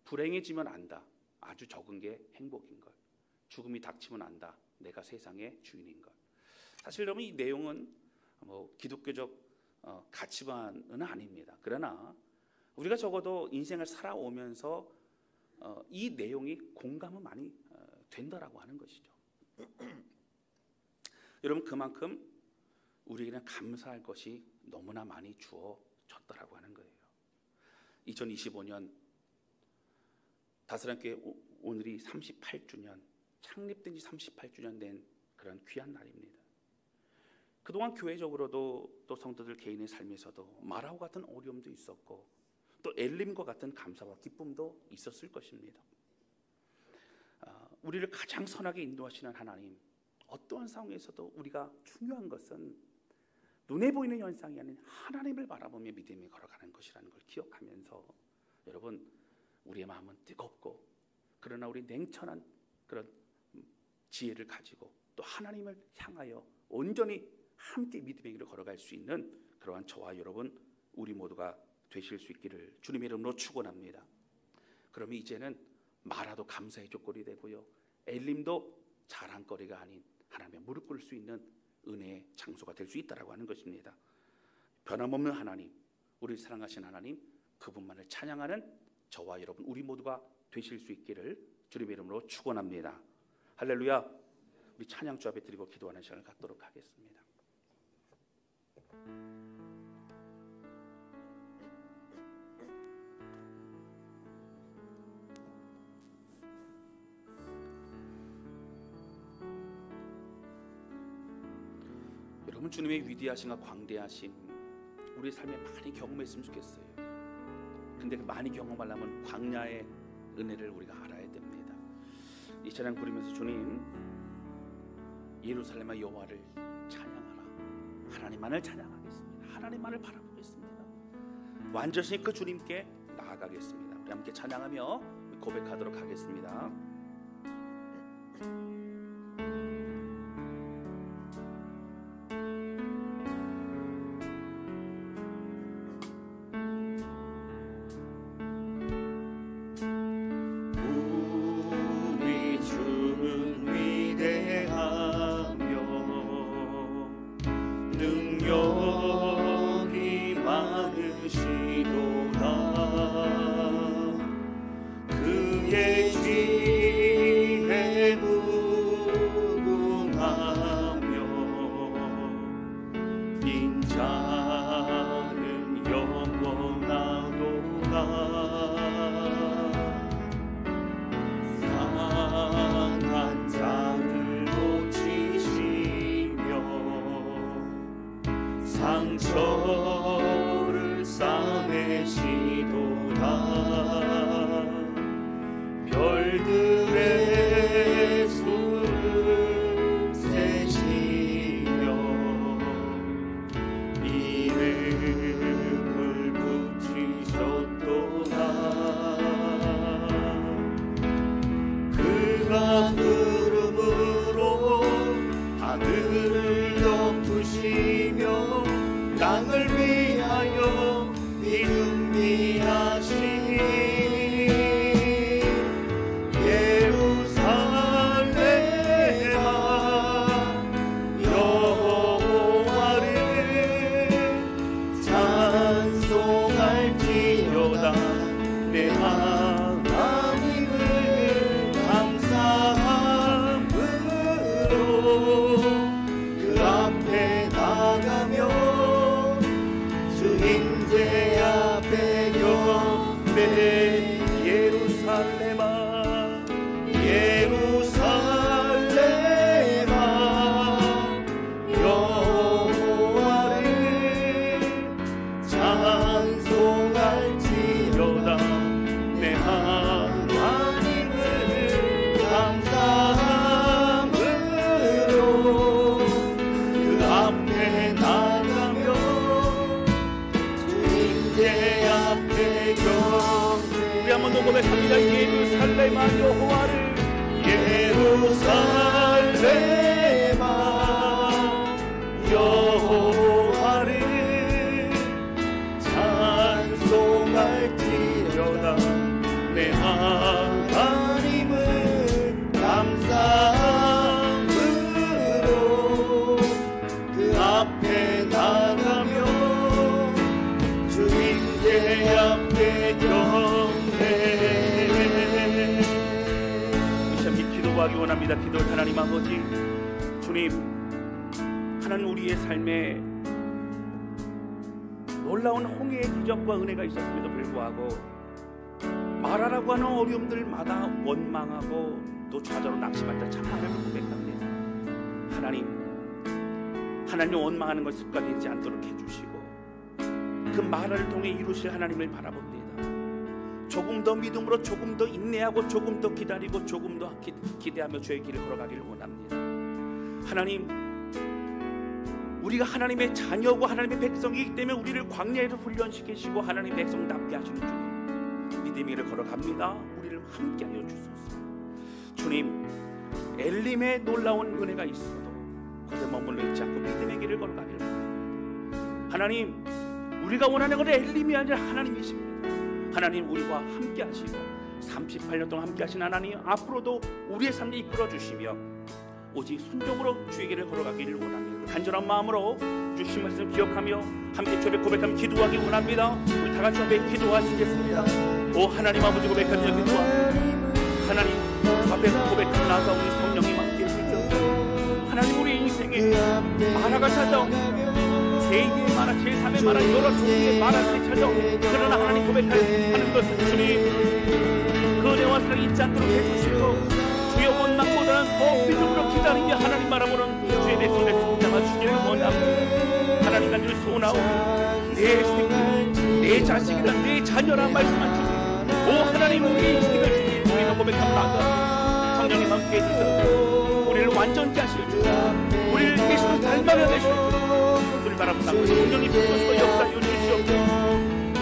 불행해지면 안다. 아주 적은 게 행복인 걸. 죽음이 닥치면 안다. 내가 세상의 주인인 걸. 사실 여러분, 이 내용은 기독교적 가치관은 아닙니다. 그러나 우리가 적어도 인생을 살아오면서 이 내용이 공감은 많이 된다라고 하는 것이죠. 여러분, 그만큼 우리에게는 감사할 것이 너무나 많이 주어졌다라고 하는 거예요. 2025년 다스랑교회 오늘이 38주년, 창립된 지 38주년 된 그런 귀한 날입니다. 그동안 교회적으로도 또 성도들 개인의 삶에서도 마라오 같은 어려움도 있었고 또 엘림과 같은 감사와 기쁨도 있었을 것입니다. 우리를 가장 선하게 인도하시는 하나님, 어떠한 상황에서도 우리가 중요한 것은 눈에 보이는 현상이 아닌 하나님을 바라보며 믿음에 걸어가는 것이라는 걸 기억하면서 여러분, 우리의 마음은 뜨겁고 그러나 우리 냉철한 그런 지혜를 가지고 또 하나님을 향하여 온전히 함께 믿음의 길을 걸어갈 수 있는 그러한 저와 여러분 우리 모두가 되실 수 있기를 주님의 이름으로 축원합니다. 그러면 이제는 마라도 감사의 조건이 되고요, 엘림도 자랑거리가 아닌 하나님의 무릎 꿇을 수 있는 은혜의 장소가 될 수 있다라고 하는 것입니다. 변함없는 하나님, 우리를 사랑하신 하나님, 그분만을 찬양하는 저와 여러분 우리 모두가 되실 수 있기를 주님의 이름으로 축원합니다. 할렐루야. 우리 찬양 주 앞에 드리고 기도하는 시간을 갖도록 하겠습니다. 여러분, 주님의 위대하심과 광대하심 우리 삶에 많이 경험했으면 좋겠어요. 근데 많이 경험하려면 광야의 은혜를 우리가 알아야 됩니다. 이 찬양 부르면서 주님, 예루살렘의 여호와를 찬양하라. 하나님만을 찬양하겠습니다. 하나님만을 바라보겠습니다. 완전히 그 주님께 나아가겠습니다. 우리 함께 찬양하며 고백하도록 하겠습니다. 상한 자를 고치시 말들의 수를 세시며 이름을 붙이셨도다. 그가 구름으로 하늘을 덮으시며 땅을 위하여 비움이 하시니 예루살렘아 여호와를 찬송할지어다. 내 하나님을 감사함으로 그 앞에 나가며 임재 앞에 경배. 예루살렘아 예루살렘아 여호와를 찬송할지어다. 내 하나님을 감사함으로 그 앞에 나가며 내 앞에 경배. 우리 한 번 더 고백합니다. 예루살렘아 여호와를 예루살렘아 여호와를 찬송할지어다. 내 하나님을 감사함으로 그 앞에 나가며 내 앞에 경배. 참 기도하기 원합니다. 기도. 하나님 아버지, 주님, 하나님 우리의 삶에 놀라운 홍해의 기적과 은혜가 있었음에도 불구하고 말하라고 하는 어려움들마다 원망하고 또 좌절로 낙심할 때 참함을 고백합니다. 하나님 원망하는 것 습관이 되지 않도록 해주시고 그 말을 통해 이루실 하나님을 바라봅니다. 조금 더 믿음으로 조금 더 인내하고 조금 더 기다리고 조금 더 기대하며 주의 길을 걸어가기를 원합니다. 하나님, 우리가 하나님의 자녀고 하나님의 백성이기 때문에 우리를 광야에서 훈련시키시고 하나님의 백성답게 하시는 주님, 믿음의 길을 걸어갑니다. 우리를 함께하여 주소서. 주님, 엘림의 놀라운 은혜가 있어도 그곳에 머물러 있지 않고 믿음의 길을 걸어가기를 원합니다. 하나님, 우리가 원하는 것은 엘림이 아니라 하나님이십니다. 하나님, 우리와 함께 하시고 38년 동안 함께 하신 하나님, 앞으로도 우리의 삶을 이끌어 주시며 오직 순종으로 주의 길을 걸어가기를 원합니다. 간절한 마음으로 주신 말씀 기억하며 함께 주의 고백하며 기도하기 원합니다. 우리 다 같이 함께 기도하시겠습니다. 오 하나님 아버지, 고백하며 기도합니다. 하나님 앞에 고백하며 나아가오니 성령님 함께 해주셔서 하나님, 우리 인생에 만화가 찾아오니 제2의 만화, 제3의 만화, 여러 종류의 만화들이 찾아오니 그러나 하나님 고백하는 것은 주님 그 은혜와 사랑이 잊지 않도록 해주시고 주의 원망보다는 더 믿음으로 기다리며 하나님 바라보는 주의 백성들 성장하 주기를 원합니다. 하나님 간절히 소원하오니 내 생명, 내 자식이라 내 자녀라 말씀한 주님, 오 하나님, 우리의 인생을 주님 우리가 고백합니다. 성령님 함께 해주셔서 우리를 완전케 하실 주, 우리를 계시로 닮아가 되실 주, 우리를 바라보는 성령님 부어서 역사하여 주시옵소서.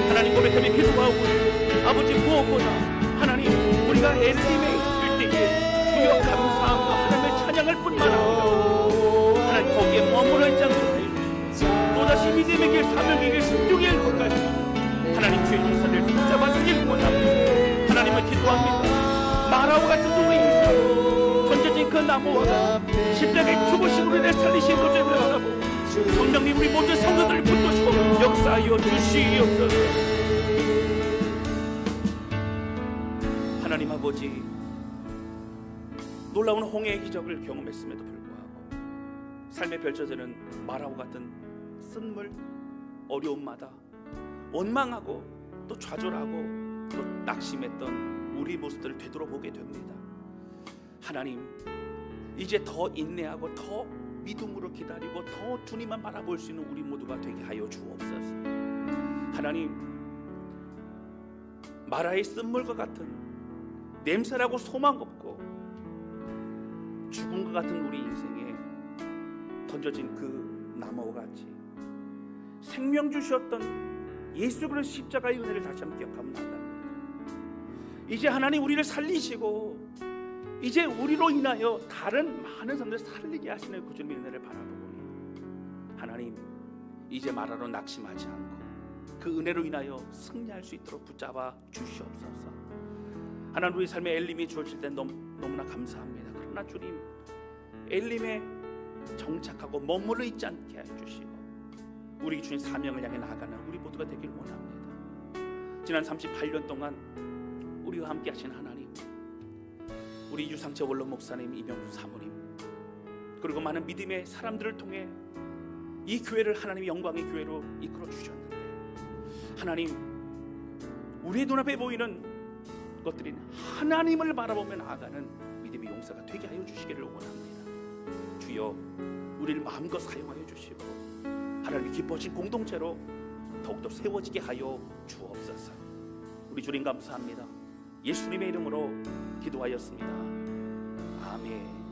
하나님 고백하며 기도하고 아버지, 무엇보다 하나님 우리가 엘림에 있을 때에 주여 감사함과 하나님의 찬양할 뿐만 아니라 하나님 거기에 머물러 있지 않도록 해주시고 또다시 믿음의 길, 사명의 길, 순종의 길 걸어가시고 하나님 주의 인사를 붙잡아주길 원합니다. 하나님을 기도합니다. 마라와 같은 우리 인생 던져진 그 나무와 십자가의 죽으심으로 내 살리신 것을 바라보 성령님 우리 모든 성도들을 붙드시고 역사하여 주시옵소서. 하나님 아버지, 놀라운 홍해의 기적을 경험했음에도 불구하고 삶에 펼쳐지는 마라와 같은 쓴물, 어려움마다 원망하고 또 좌절하고 또 낙심했던 우리 모습들을 되돌아보게 됩니다. 하나님, 이제 더 인내하고 더 믿음으로 기다리고 더 주님만 바라볼 수 있는 우리 모두가 되게 하여 주옵소서. 하나님, 마라의 쓴물과 같은 냄새라고 소망 없고 죽은 것 같은 우리 인생에 던져진 그 나무와 같이 생명 주셨던 예수 그리스도의 십자가의 은혜를 다시 한번 기억하면 안답니다. 이제 하나님 우리를 살리시고 이제 우리로 인하여 다른 많은 사람들을 살리게 하시는 그 주님의 은혜를 바라보니 하나님 이제 말하러 낙심하지 않고 그 은혜로 인하여 승리할 수 있도록 붙잡아 주시옵소서. 하나님 우리 삶에 엘림이 주어질 때 너무나 감사합니다. 그러나 주님 엘림에 정착하고 머물러 있지 않게 해주시고 우리 주님 사명을 향해 나아가는 우리 모두가 되길 원합니다. 지난 38년 동안 우리와 함께 하신 하나님, 우리 유상철 원로 목사님, 이명수 사모님, 그리고 많은 믿음의 사람들을 통해 이 교회를 하나님의 영광의 교회로 이끌어 주셨는데 하나님 우리의 눈앞에 보이는 것들인 하나님을 바라보며 나아가는 믿음의 용사가 되게 하여 주시기를 원합니다. 주여 우리를 마음껏 사용하여 주시고 하나님이 기뻐하신 공동체로 더욱더 세워지게 하여 주옵소서. 우리 주님 감사합니다. 예수님의 이름으로 기도하였습니다. 아멘.